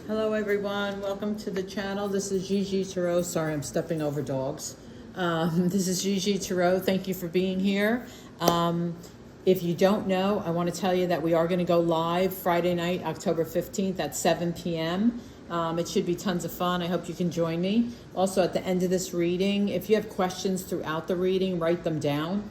Hello everyone, welcome to the channel. This is GiGi Tarot. Sorry, I'm stepping over dogs. This is GiGi Tarot. Thank you for being here. If you don't know, I want to tell you that we are going to go live Friday night, October 15th at 7 p.m. It should be tons of fun. I hope you can join me. Also, at the end of this reading, if you have questions throughout the reading, write them down.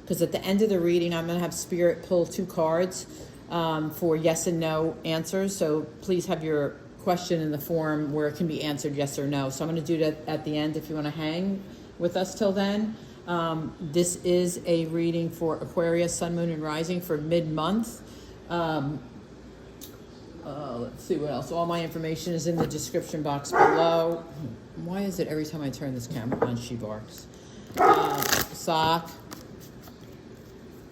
Because at the end of the reading, I'm going to have Spirit pull 2 cards for yes and no answers. So please have your question in the form where it can be answered yes or no. So I'm going to do that at the end if you want to hang with us till then. This is a reading for Aquarius, Sun, Moon, and Rising for mid-month. Let's see what else. All my information is in the description box below. Why is it every time I turn this camera on, she barks? Sock.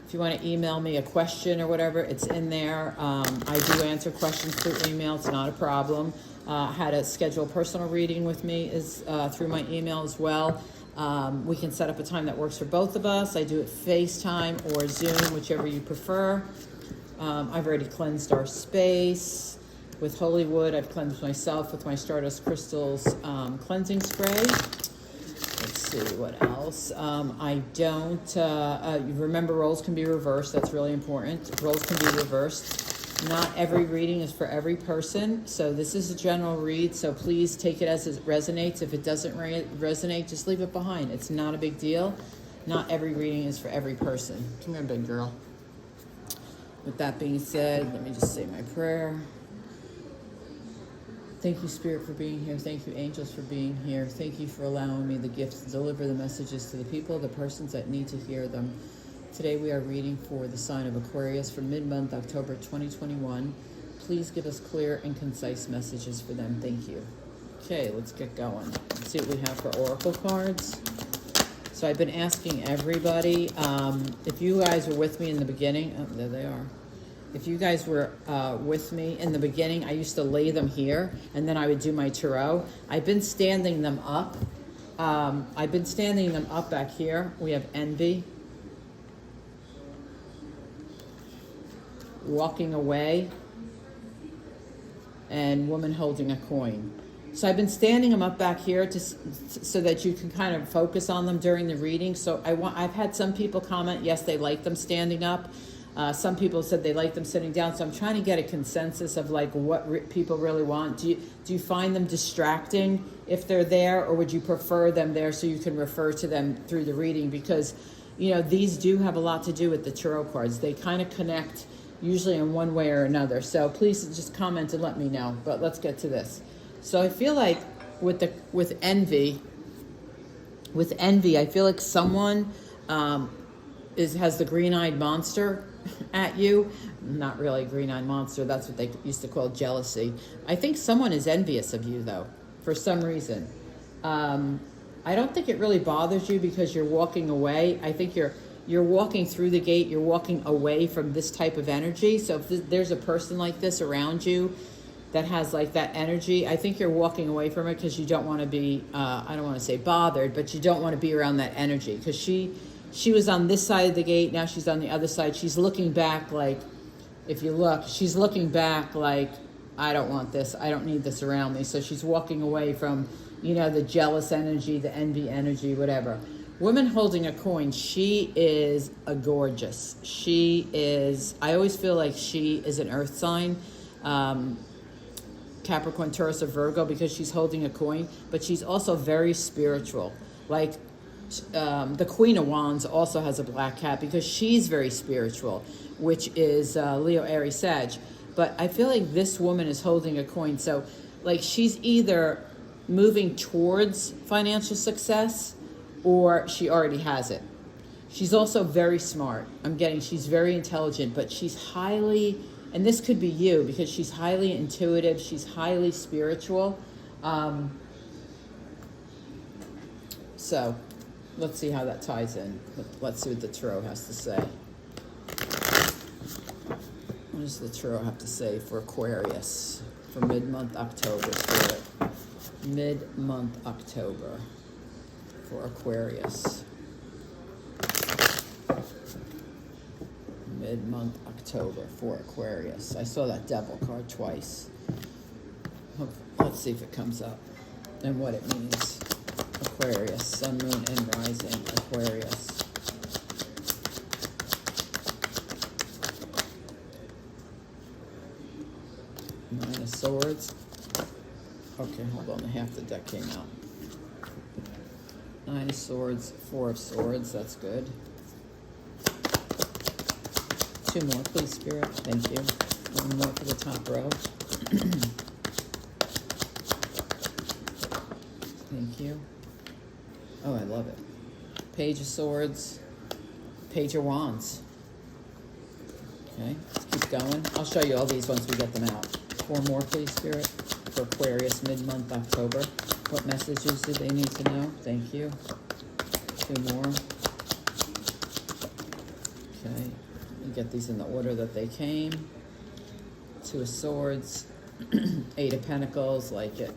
If you want to email me a question or whatever, it's in there. I do answer questions through email. It's not a problem. How to schedule a personal reading with me is through my email as well. We can set up a time that works for both of us. I do it FaceTime or Zoom, whichever you prefer. I've already cleansed our space with Holy Wood. I've cleansed myself with my Stardust Crystals cleansing spray. Let's see what else. I don't remember, roles can be reversed. That's really important. Roles can be reversed. Not every reading is for every person, so this is a general read, so please take it as it resonates. If it doesn't resonate, just leave it behind. It's not a big deal. Not every reading is for every person. Come here, big girl. With that being said, let me just say my prayer. Thank you, Spirit, for being here. Thank you, angels, for being here. Thank you for allowing me the gift to deliver the messages to the people, the persons that need to hear them. Today we are reading for the sign of Aquarius for mid-month, October 2021. Please give us clear and concise messages for them. Thank you. Okay, let's get going. Let's see what we have for oracle cards. So I've been asking everybody, if you guys were with me in the beginning, oh, there they are. If you guys were with me in the beginning, I used to lay them here, and then I would do my tarot. I've been standing them up. Back here. We have envy, walking away, and woman holding a coin. So I've been standing them up back here so that you can kind of focus on them during the reading. So I've had some people comment, yes, they like them standing up. Some people said they like them sitting down. So I'm trying to get a consensus of like what people really want. Do you find them distracting if they're there, or would you prefer them there so you can refer to them through the reading? Because, you know, these do have a lot to do with the tarot cards. They kind of connect usually in one way or another. So please just comment and let me know. But let's get to this. So I feel like with envy, I feel like someone has the green-eyed monster at you. Not really a green-eyed monster. That's what they used to call jealousy. I think someone is envious of you, though, for some reason. I don't think it really bothers you because you're walking away. I think you're walking through the gate. You're walking away from this type of energy. So if there's a person like this around you that has like that energy, I think you're walking away from it because you don't want to be, I don't want to say bothered, but you don't want to be around that energy. Because she was on this side of the gate, now she's on the other side. She's looking back like, if you look, she's looking back like, I don't want this, I don't need this around me. So she's walking away from, you know, the jealous energy, the envy energy, whatever. Woman holding a coin, she is a gorgeous. She is, I always feel like she is an earth sign. Capricorn, Taurus, or Virgo, because she's holding a coin, but she's also very spiritual. Like the Queen of Wands also has a black cat because she's very spiritual, which is Leo, Aries, Sag. But I feel like this woman is holding a coin. So like she's either moving towards financial success or she already has it. She's also very smart. She's very intelligent, but she's highly, and this could be you because she's highly intuitive. She's highly spiritual. So let's see how that ties in. Let's see what the tarot has to say. What does the tarot have to say for Aquarius for mid-month October? Mid-month October for Aquarius. Mid-month October for Aquarius. I saw that devil card twice. Let's see if it comes up and what it means. Aquarius, sun, moon, and rising. Aquarius. Nine of Swords. Okay, hold on. Half the deck came out. Nine of Swords, Four of Swords. That's good. Two more, please, Spirit. Thank you. One more for the top row. Thank you. Oh, I love it. Page of Swords, Page of Wands. Okay, let's keep going. I'll show you all these once we get them out. Four more, please, Spirit, for Aquarius, mid-month October. What messages do they need to know? Thank you. Two more. Okay, you get these in the order that they came. Two of Swords, Eight of Pentacles, like it.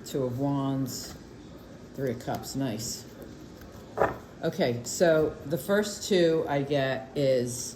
Two of Wands, Three of Cups, nice. Okay, so the first two I get is,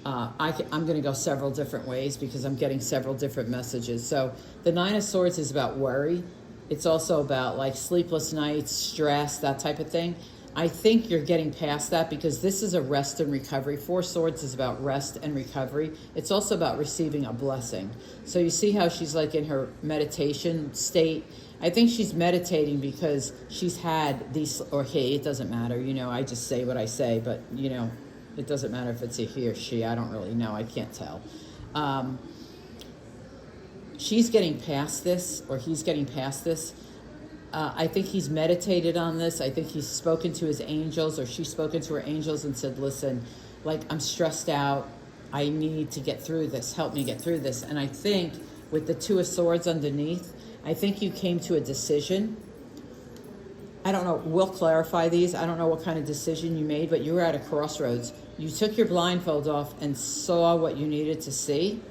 I'm going to go several different ways because I'm getting several different messages. So the Nine of Swords is about worry. It's also about like sleepless nights, stress, that type of thing. I think you're getting past that because this is a rest and recovery. Four Swords is about rest and recovery. It's also about receiving a blessing. So you see how she's like in her meditation state. I think she's meditating because she's had these, or he, it doesn't matter. You know, I just say what I say, but you know, it doesn't matter if it's a he or she. I don't really know. I can't tell. She's getting past this, or he's getting past this. I think he's meditated on this. I think he's spoken to his angels, or she's spoken to her angels and said, listen, like, I'm stressed out. I need to get through this. Help me get through this. And I think with the Two of Swords underneath, I think you came to a decision. I don't know. We'll clarify these. I don't know what kind of decision you made, but you were at a crossroads. You took your blindfold off and saw what you needed to see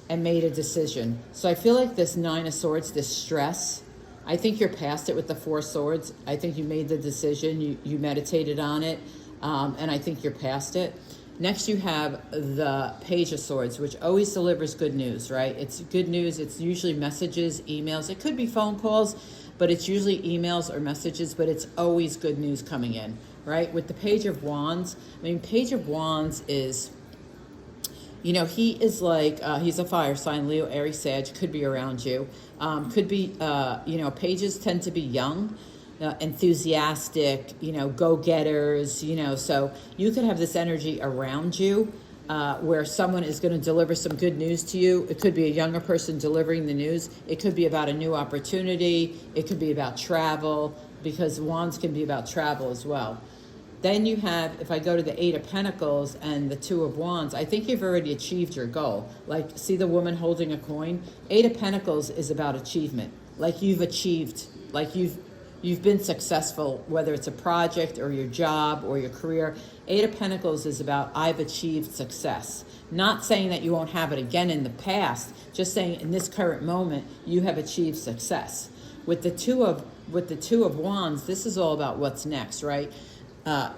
and made a decision. So I feel like this Nine of Swords, this stress, I think you're past it with the Four Swords. I think you made the decision. You meditated on it, and I think you're past it. Next, you have the Page of Swords, which always delivers good news, right? It's good news. It's usually messages, emails. It could be phone calls, but it's usually emails or messages, but it's always good news coming in, right? With the Page of Wands, I mean, Page of Wands is, you know, he is like, he's a fire sign, Leo, Aries, Sag, could be around you. Could be, you know, pages tend to be young, enthusiastic, you know, go-getters, you know, so you could have this energy around you where someone is going to deliver some good news to you. It could be a younger person delivering the news. It could be about a new opportunity. It could be about travel, because wands can be about travel as well. Then you have, if I go to the Eight of Pentacles and the Two of Wands, I think you've already achieved your goal. Like, see the woman holding a coin? Eight of Pentacles is about achievement. Like, you've achieved, like you've been successful, whether it's a project or your job or your career. Eight of Pentacles is about, I've achieved success. Not saying that you won't have it again in the past, just saying in this current moment, you have achieved success. With the Two of Wands, this is all about what's next, right?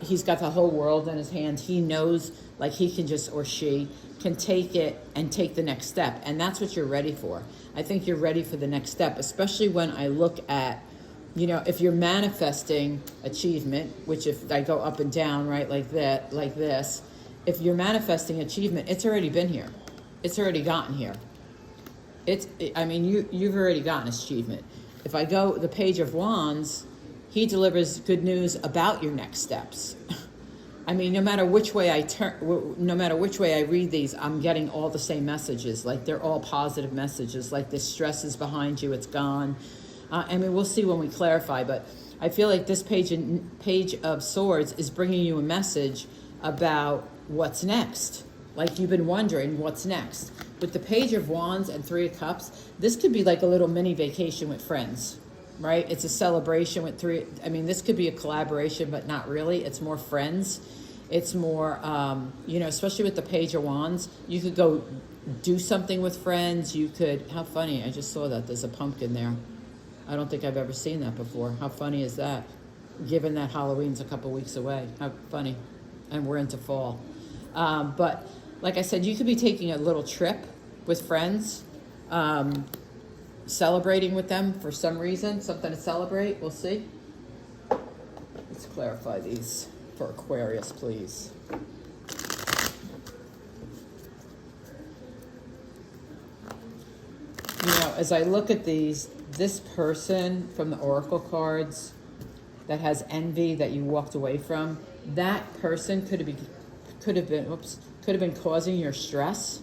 He's got the whole world in his hand. He knows, like, he can just, or she can take it and take the next step. And that's what you're ready for. I think you're ready for the next step, especially when I look at, you know, if you're manifesting achievement, which if I go up and down, right, like that, like this, if you're manifesting achievement, it's already been here. It's already gotten here. I mean, you've already gotten achievement. If I go the Page of Wands, he delivers good news about your next steps. I mean, no matter which way I read these, I'm getting all the same messages. Like, they're all positive messages. Like, this stress is behind you, it's gone. I mean, we'll see when we clarify, but I feel like this Page of Swords is bringing you a message about what's next. Like, you've been wondering what's next. With the Page of Wands and Three of Cups, this could be like a little mini vacation with friends. Right? It's a celebration with three. I mean, this could be a collaboration, but not really. It's more friends. It's more, you know, especially with the Page of Wands, you could go do something with friends. You could, how funny. I just saw that. There's a pumpkin there. I don't think I've ever seen that before. How funny is that? Given that Halloween's a couple weeks away. How funny. And we're into fall. But like I said, you could be taking a little trip with friends. celebrating with them for some reason, something to celebrate. We'll see. Let's clarify these for Aquarius, please. You know, as I look at these, this person from the Oracle cards that has envy that you walked away from, that person could have been causing your stress.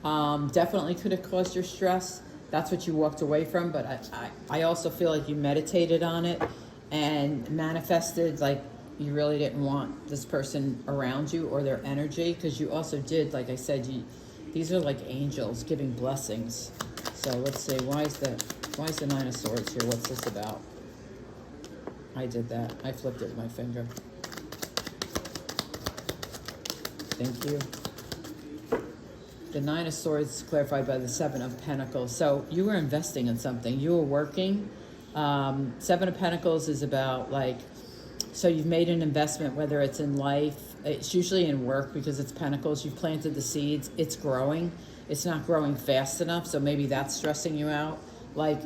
Definitely could have caused your stress. That's what you walked away from, but I also feel like you meditated on it and manifested like you really didn't want this person around you or their energy, because you also did, like I said, these are like angels giving blessings. So let's see, why is the Nine of Swords here? What's this about? I did that. I flipped it with my finger. Thank you. The Nine of Swords is clarified by the Seven of Pentacles. So you were investing in something. You were working. Seven of Pentacles is about like, so you've made an investment, whether it's in life, it's usually in work because it's Pentacles. You've planted the seeds. It's growing. It's not growing fast enough. So maybe that's stressing you out. Like,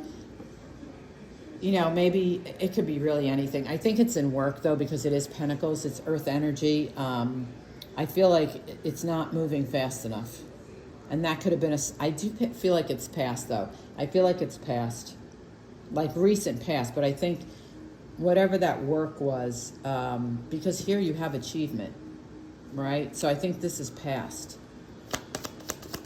you know, maybe it could be really anything. I think it's in work though, because it is Pentacles. It's earth energy. I feel like it's not moving fast enough. And that could have been I do feel like it's past though. I feel like it's past, like recent past, but I think whatever that work was, because here you have achievement, right? So I think this is past.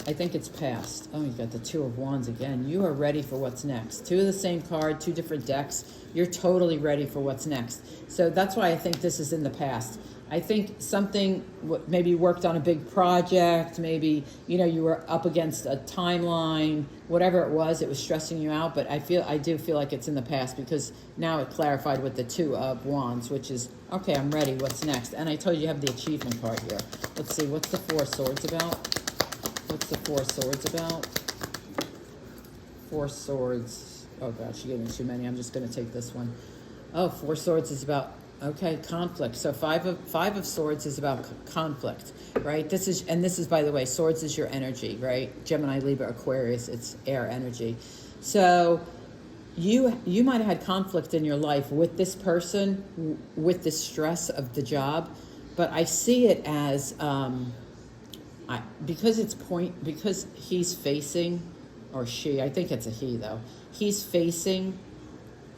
I think it's past. Oh, you got the Two of Wands again. You are ready for what's next. Two of the same card, two different decks. You're totally ready for what's next. So that's why I think this is in the past. I think something, maybe you worked on a big project, maybe, you know, you were up against a timeline, whatever it was stressing you out, but I do feel like it's in the past, because now it clarified with the Two of Wands, which is, okay, I'm ready, what's next? And I told you have the achievement card here. Let's see, what's the Four of Swords about? What's the Four of Swords about? Four Swords, oh gosh, you gave me too many, I'm just gonna take this one. Oh, Four Swords is about, okay, conflict. So five of Swords is about conflict, right? This is, by the way, Swords is your energy, right? Gemini, Libra, Aquarius, it's air energy. So you might have had conflict in your life with this person, with the stress of the job, but I see it as, because he's facing, or she, I think it's a he though, he's facing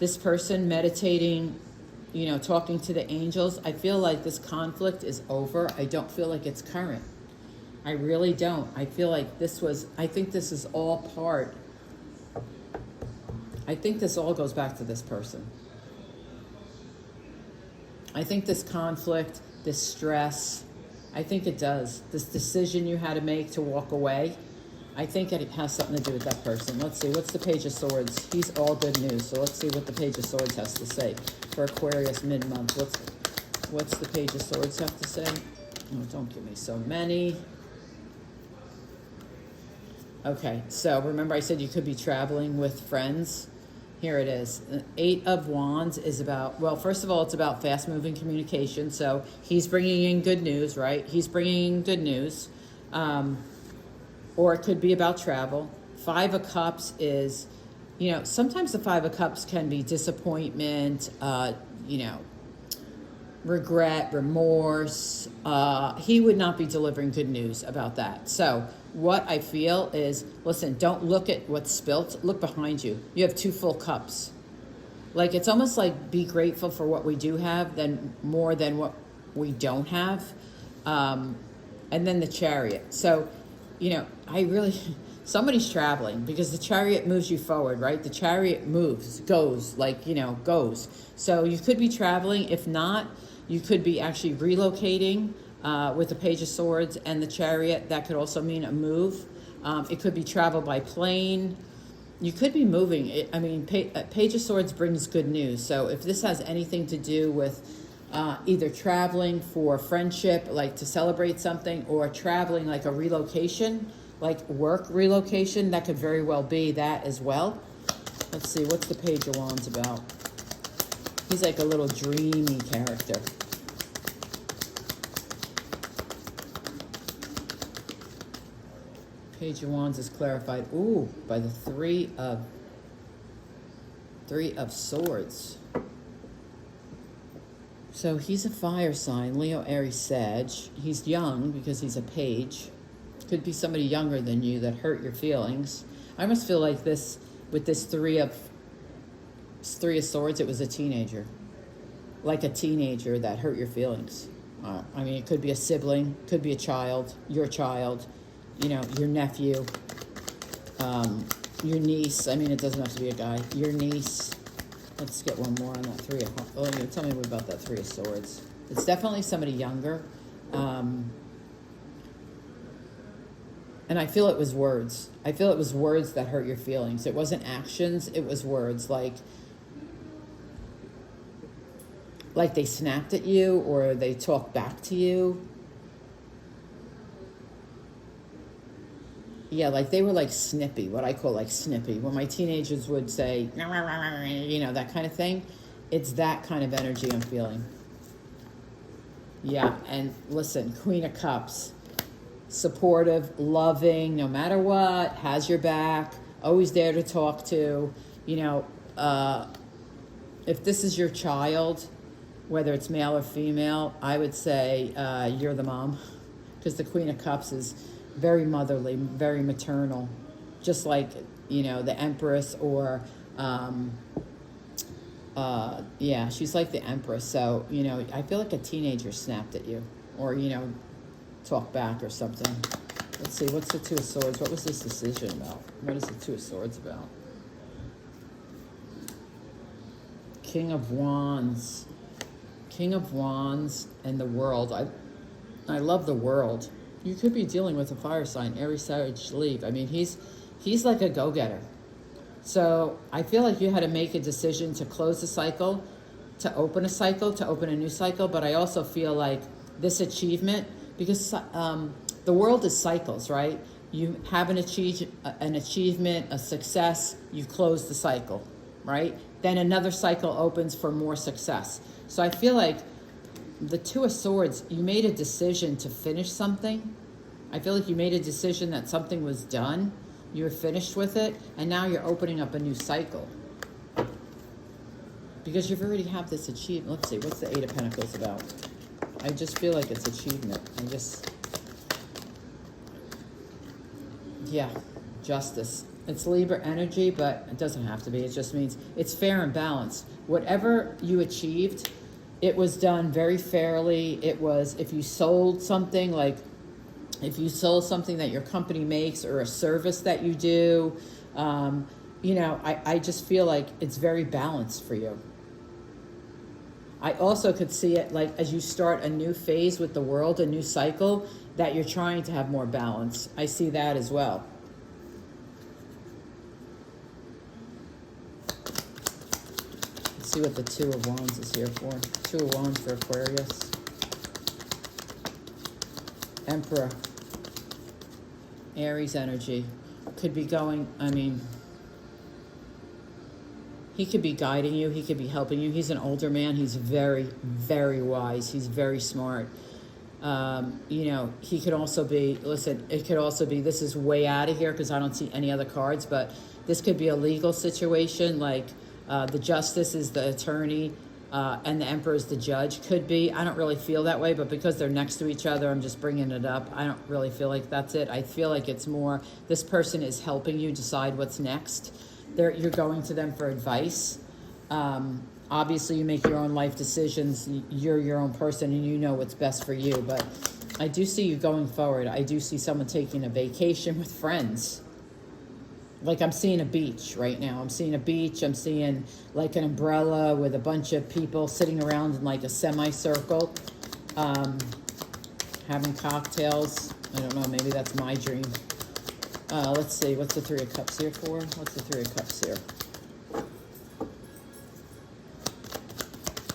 this person, meditating, you know, talking to the angels. I feel like this conflict is over. I don't feel like it's current. I really don't. I feel like I think this is all part. I think this all goes back to this person. I think this conflict, this stress, I think it does. This decision you had to make to walk away, I think it has something to do with that person. Let's see, what's the Page of Swords? He's all good news. So let's see what the Page of Swords has to say for Aquarius mid-month. What's the Page of Swords have to say? Oh, don't give me so many. Okay, so remember I said you could be traveling with friends. Here it is. Eight of Wands is about, well, first of all, it's about fast-moving communication. So he's bringing in good news, right? He's bringing in good news. Or it could be about travel. Five of Cups is, you know, sometimes the Five of Cups can be disappointment, you know, regret, remorse. He would not be delivering good news about that. So what I feel is, listen, don't look at what's spilt. Look behind you. You have two full cups. Like, it's almost like be grateful for what we do have more than what we don't have. And then the Chariot. So, you know, somebody's traveling, because the Chariot moves you forward, right? The Chariot goes. So you could be traveling. If not, you could be actually relocating with the Page of Swords and the Chariot. That could also mean a move. It could be travel by plane. You could be moving. Page of Swords brings good news. So if this has anything to do with either traveling for friendship, like to celebrate something, or traveling like a relocation, like work relocation, that could very well be that as well. Let's see, what's the Page of Wands about? He's like a little dreamy character. Page of Wands is clarified. Ooh, by the Three of Swords. So he's a fire sign, Leo, Aries, Sag. He's young because he's a page. Could be somebody younger than you that hurt your feelings. I almost feel like this, with this Three of Swords, it was a teenager. Like a teenager that hurt your feelings. I mean, it could be a sibling, could be a child, your child, you know, your nephew, your niece. I mean, it doesn't have to be a guy. Your niece. Let's get one more on that tell me about that Three of Swords. It's definitely somebody younger. And I feel it was words. I feel it was words that hurt your feelings. It wasn't actions, it was words. Like they snapped at you or they talked back to you. Yeah, like they were like snippy, what I call like snippy. When my teenagers would say, you know, that kind of thing, it's that kind of energy I'm feeling. Yeah, and listen, Queen of Cups, supportive, loving, no matter what, has your back, always there to talk to. You know, if this is your child, whether it's male or female, I would say you're the mom, because the Queen of Cups is very motherly, very maternal, just like, you know, the Empress or, yeah, she's like the Empress. So, you know, I feel like a teenager snapped at you or, you know, talk back or something. Let's see, what's the Two of Swords? What was this decision about? What is the Two of Swords about? King of Wands. King of Wands and the World. I love the World. You could be dealing with a fire sign, Aries, Sag, Leo. I mean, he's like a go-getter. So I feel like you had to make a decision to close a cycle, to open a new cycle. But I also feel like this achievement, because the world is cycles, right? You have an achievement, a success, you close the cycle, right? Then another cycle opens for more success. So I feel like the Two of Swords, you made a decision to finish something. I feel like you made a decision that something was done. You were finished with it, and now you're opening up a new cycle. Because you've already have this achievement. Let's see, what's the Eight of Pentacles about? I just feel like it's achievement. Yeah, justice. It's Libra energy, but it doesn't have to be. It just means it's fair and balanced. Whatever you achieved, it was done very fairly. It was, if you sold something, like if you sold something that your company makes or a service that you do, you know, I just feel like it's very balanced for you. I also could see it like as you start a new phase with the world, a new cycle, that you're trying to have more balance. I see that as well. See what the Two of Wands is here for. Two of Wands for Aquarius. Emperor. Aries energy. Could be going, I mean, he could be guiding you. He could be helping you. He's an older man. He's very, very wise. He's very smart. You know, he could also be, listen, it could also be, this is way out of here because I don't see any other cards, but this could be a legal situation, like the Justice is the attorney, and the Emperor is the judge. Could be. I don't really feel that way, but because they're next to each other, I'm just bringing it up. I don't really feel like that's it. I feel like it's more, this person is helping you decide what's next. You're going to them for advice. Obviously, you make your own life decisions. You're your own person, and you know what's best for you. But I do see you going forward. I do see someone taking a vacation with friends. Like I'm seeing a beach right now. I'm seeing a beach. I'm seeing like an umbrella with a bunch of people sitting around in like a semicircle, having cocktails. I don't know. Maybe that's my dream. Let's see. What's the Three of Cups here for? What's the Three of Cups here?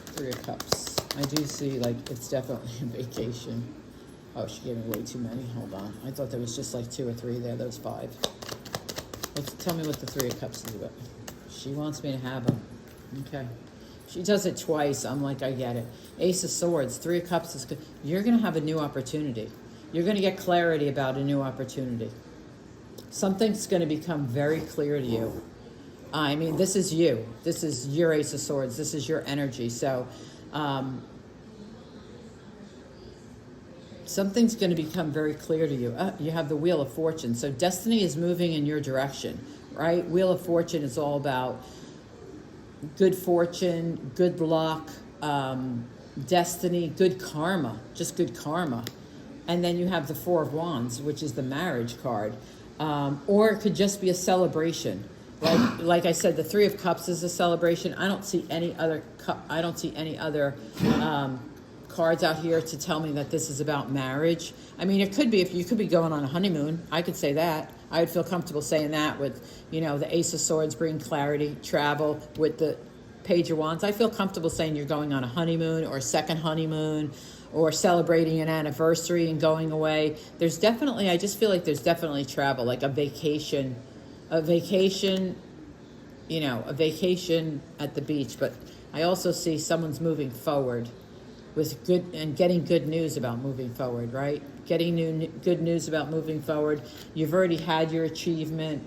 Three of Cups. I do see like it's definitely a vacation. Oh, she gave me way too many. Hold on. I thought there was just like 2 or 3 there. There's 5. Tell me what the Three of Cups is about. She wants me to have them. Okay. She does it twice. I'm like, I get it. Ace of Swords. Three of Cups is good. You're going to have a new opportunity. You're going to get clarity about a new opportunity. Something's going to become very clear to you. I mean, this is you. This is your Ace of Swords. This is your energy. So something's going to become very clear to you. You have the Wheel of Fortune. So destiny is moving in your direction, right? Wheel of Fortune is all about good fortune, good luck, destiny, good karma, just good karma. And then you have the Four of Wands, which is the marriage card. Or it could just be a celebration. Like I said, the Three of Cups is a celebration. I don't see any other cards out here to tell me that this is about marriage. I mean, it could be, if you could be going on a honeymoon. I could say that. I would feel comfortable saying that with, you know, the Ace of Swords bringing clarity, travel, with the Page of Wands. I feel comfortable saying you're going on a honeymoon or a second honeymoon or celebrating an anniversary and going away. There's definitely, I just feel like there's definitely travel, like a vacation, you know, a vacation at the beach. But I also see someone's moving forward with good and getting good news about moving forward, right? Getting good news about moving forward. You've already had your achievement.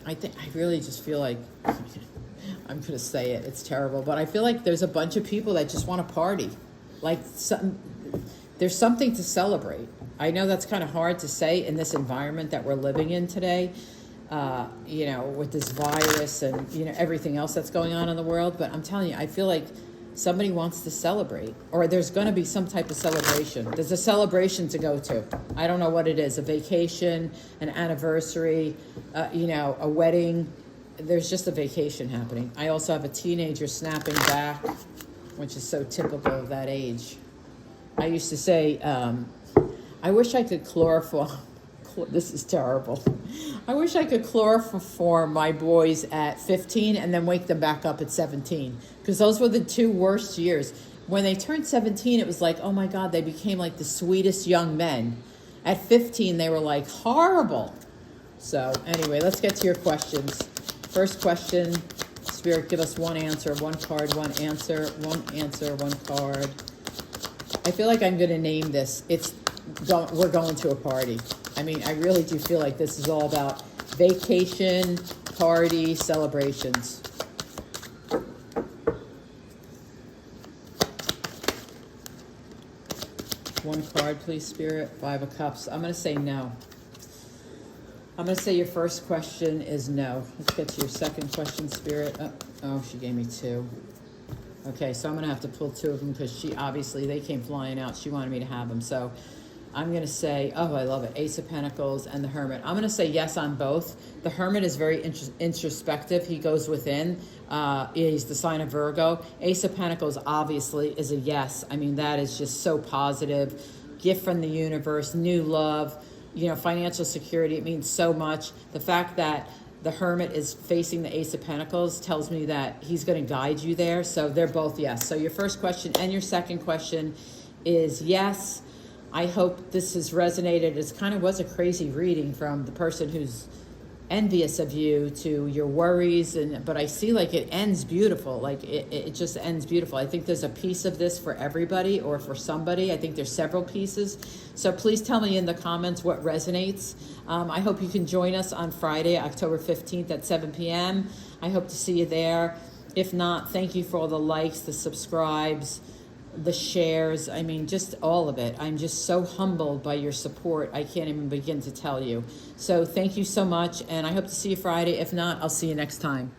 I really just feel like, I'm going to say it, it's terrible, but I feel like there's a bunch of people that just want to party. Like there's something to celebrate. I know that's kind of hard to say in this environment that we're living in today, you know, with this virus and, you know, everything else that's going on in the world. But I'm telling you, I feel like somebody wants to celebrate, or there's going to be some type of celebration. There's a celebration to go to. I don't know what it is, a vacation, an anniversary, you know, a wedding. There's just a vacation happening. I also have a teenager snapping back, which is so typical of that age. I used to say, I wish I could chloroform. This is terrible. I wish I could chloroform my boys at 15 and then wake them back up at 17. Because those were the two worst years. When they turned 17, it was like, oh my God, they became like the sweetest young men. At 15, they were like horrible. So anyway, let's get to your questions. First question, Spirit, give us one answer, one card, one answer, one card. I feel like I'm going to name this. We're going to a party. I mean, I really do feel like this is all about vacation, party, celebrations. One card, please, Spirit. Five of Cups. I'm going to say no. I'm going to say your first question is no. Let's get to your second question, Spirit. Oh, she gave me two. Okay, so I'm going to have to pull two of them because they came flying out. She wanted me to have them. So I'm going to say, oh, I love it. Ace of Pentacles and the Hermit. I'm going to say yes on both. The Hermit is very introspective. He goes within. He's the sign of Virgo. Ace of Pentacles, obviously, is a yes. I mean, that is just so positive. Gift from the universe, new love, you know, financial security. It means so much. The fact that the Hermit is facing the Ace of Pentacles tells me that he's going to guide you there. So they're both yes. So your first question and your second question is yes. I hope this has resonated. It kind of was a crazy reading from the person who's envious of you to your worries, but I see like it ends beautiful. Like it just ends beautiful. I think there's a piece of this for everybody or for somebody. I think there's several pieces. So please tell me in the comments what resonates. I hope you can join us on Friday, October 15th at 7 p.m. I hope to see you there. If not, thank you for all the likes, the subscribes, the shares. I mean, just all of it. I'm just so humbled by your support. I can't even begin to tell you. So thank you so much, and I hope to see you Friday. If not, I'll see you next time.